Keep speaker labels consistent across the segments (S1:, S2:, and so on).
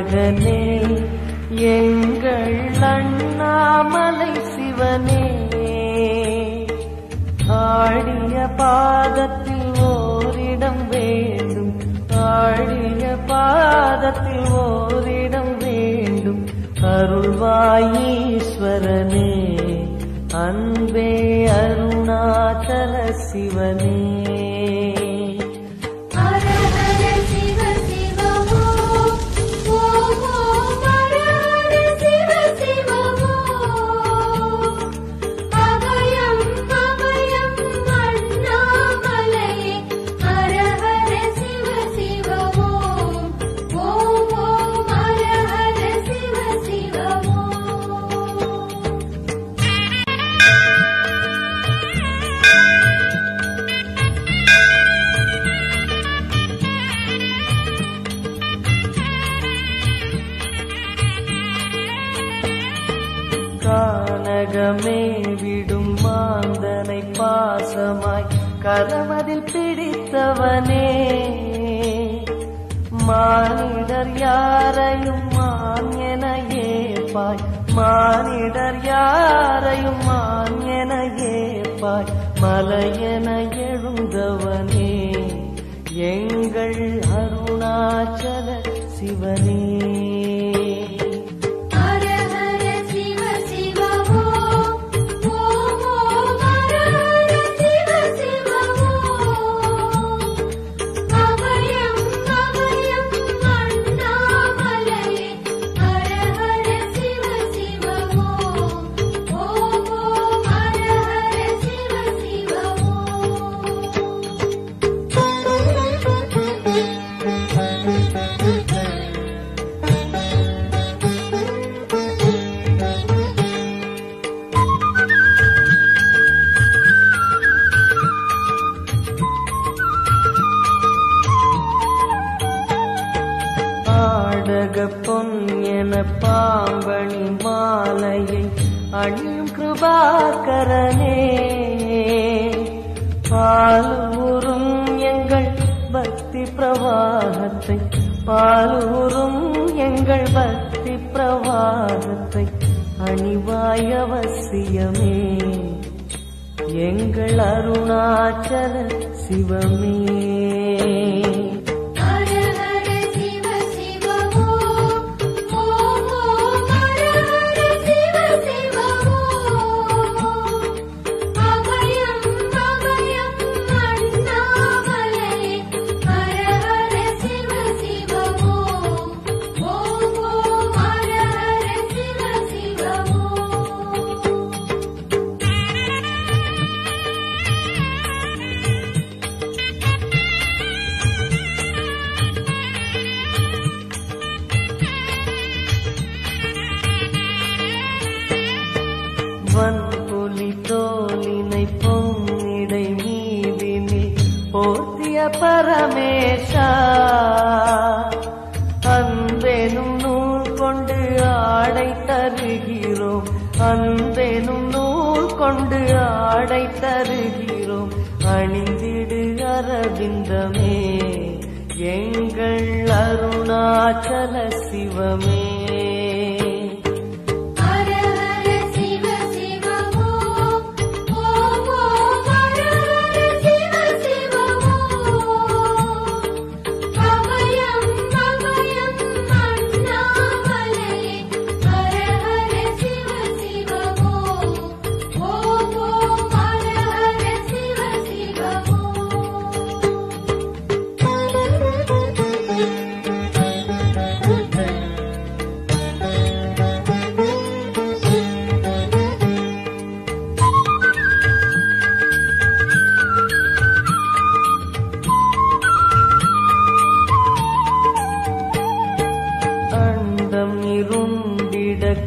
S1: மகனே எங்கள் அண்ணாமலை சிவனே, ஆடிய பாதத்தில் ஓரிடம் வேண்டும், ஆடிய பாதத்தில் ஓரிடம் வேண்டும். அருள்வாயீஸ்வரனே அன்பே அருணாச்சல சிவனே. கானகமே விடும் மாந்தனை பாசமாய் கரமதில் பிடித்தவனே, மானிடர் யாரையும் மான் என ஏற்பாய், மானிடர் யாரையும் மான் என ஏற்பாய். மலையென எழுந்தவனே எங்கள் அருணாச்சல சிவனே. பொன் என பாம்பணி மாலையை அணியும் கிருபாகரனே, பாலூரும் எங்கள் பக்தி பிரவாகத்தை, பாலூரும் எங்கள் பக்தி பிரவாகத்தை அணிவாய் அவசியமே எங்கள் அருணாச்சல சிவமே. வன்புலி தோலினை பொன்னிடை மீதினில் போர்த்திய பரமேஷா, அன்பெனும் நூல் கொண்டு ஆடை தருகிறோம், அன்பெனும் நூல் கொண்டு ஆடை தருகிறோம். அணிந்திடு அரவிந்தமே எங்கள் அருணாச்சல சிவமே.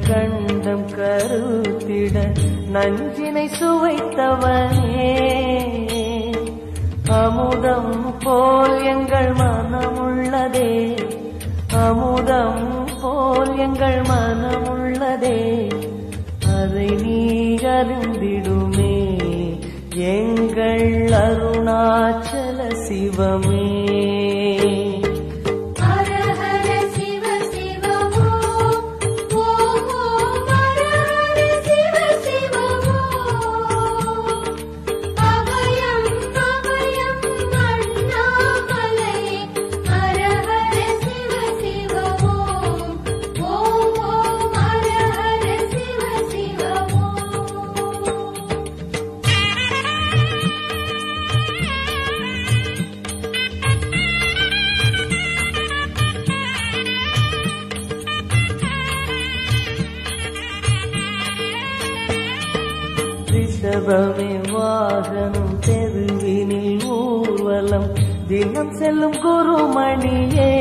S1: கண்டம் கருத்திட நஞ்சினை சுவைத்தவனே, அமுதம் போல் எங்கள் மனமுள்ளதே, அமுதம் போல் எங்கள் மனமுள்ளதே. அதை நீ அறிந்திடுமே எங்கள் அருணாச்சல சிவமே.
S2: ஹர ஹர சிவ சிவ
S1: ரிஷபமே வாகனம் தெருவினில் ஊர்வலம் தினம் செல்லும் குருமணியே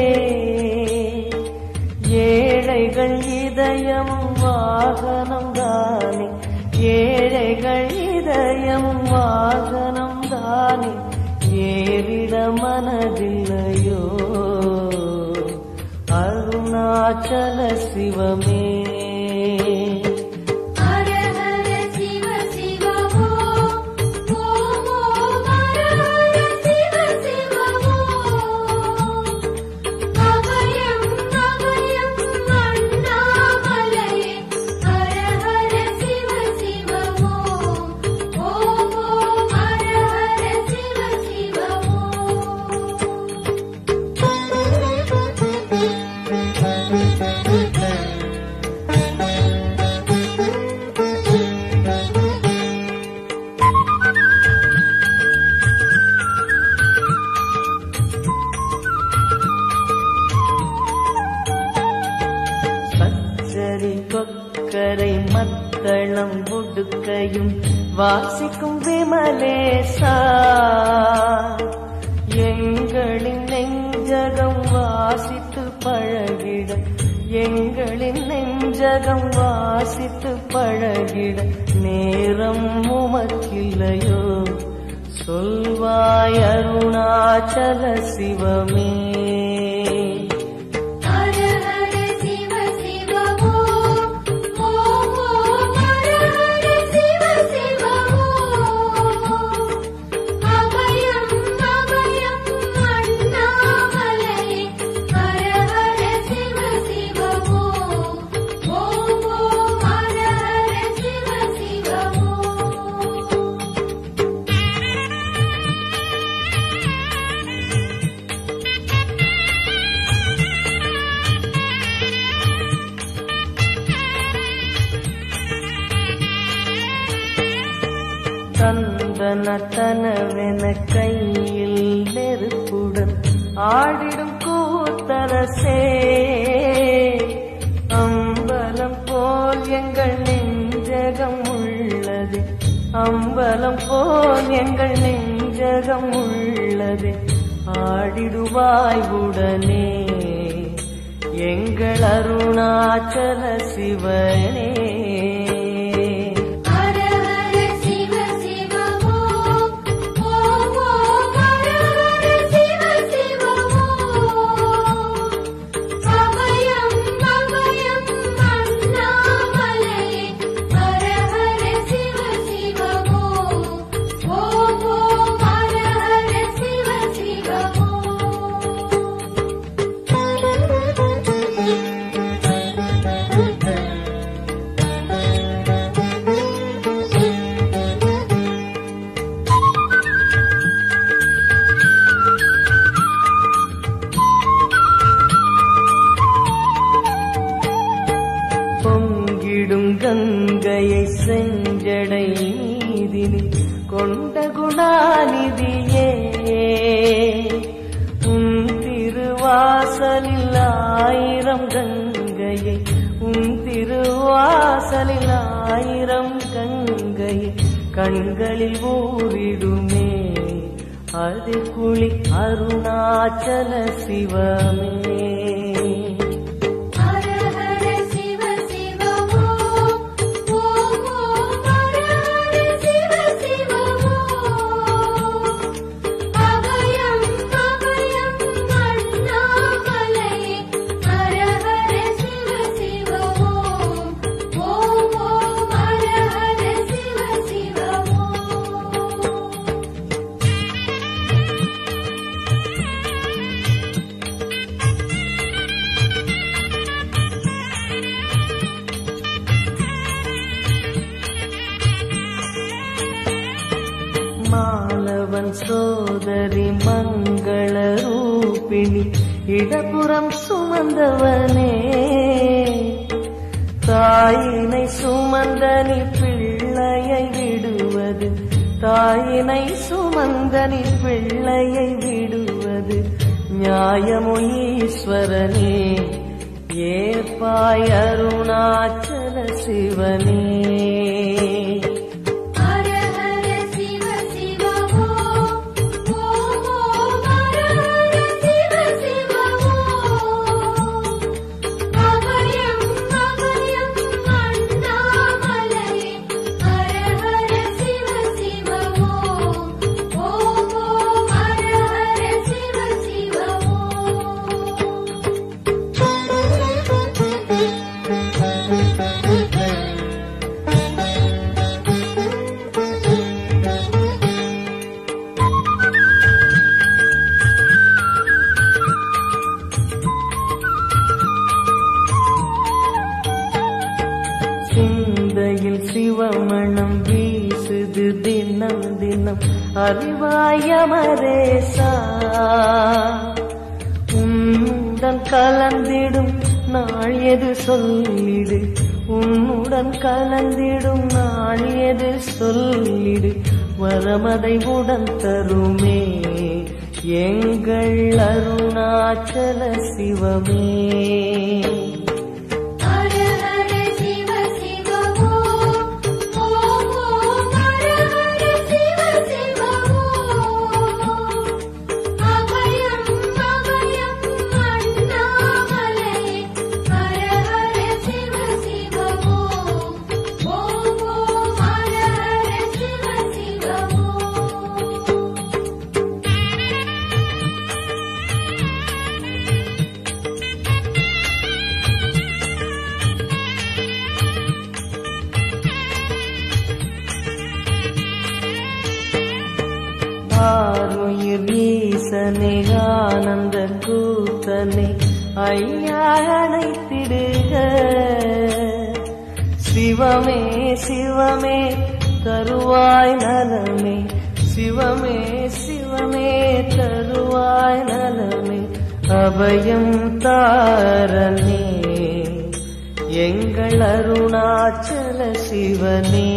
S1: ஏழைகள் இதயமும் வாகனம் தானே ஏழைகள் இதயமும் வாகனம் தானே ஏறிட மனதில்லையோ அருணாச்சல சிவமே கொக்கரை மத்தளம் முடுக்கையும் வாசிக்கும் விமலேசா எங்களின் நெஞ்சகம் வாசித்து பழகிட எங்களின் நெஞ்சகம் வாசித்து பழகிட நேரம் உமக்கில்லையோ சொல்வாய் அருணாச்சல சிவமே தந்தனத்தனவென கையில் நெருப்புடன் ஆடிடும் கூத்தரசே அம்பலம் போல் எங்கள் நெஞ்சகம் உள்ளது அம்பலம் போல் எங்கள் நெஞ்சகம் உள்ளது ஆடிடுவாய் உடனே எங்கள் அருணாச்சல சிவனே கங்கையை செஞ்சடை நீதினில் கொண்ட குணாநிதியே உன் திருவாசலில் ஆயிரம் கங்கையை உன் திருவாசலில் ஆயிரம் கங்கையை கண்களில் ஊறிடுமே அது குளி அருணாச்சல சிவமே மாலவன் சோதரி மங்கள ரூபிணி இடப்புறம் சுமந்தவனே தாயினை சுமந்தனி பிள்ளையை விடுவது தாயினை சுமந்தனி பிள்ளையை விடுவது நியாயமோ ஈஸ்வரனே ஏற்பாய் அருணாச்சல சிவனே இது தினம் தினம் அறிவாயமரேசா. உன்னுடன் கலந்திடும் நாள் எது சொல்லிடு, உன்னுடன் கலந்திடும் நாள் எது சொல்லிடு. வரமதை உடன் தருமே எங்கள் அருணாச்சல சிவமே. ஆருயிர் ஈசனே ஆனந்த கூத்தனே ஐயா அழைத்திடுக. சிவமே சிவமே தருவாய் நலமே, சிவமே சிவமே தருவாய் நலமே. அபயம் தாரனே எங்கள் அருணாச்சல சிவனே.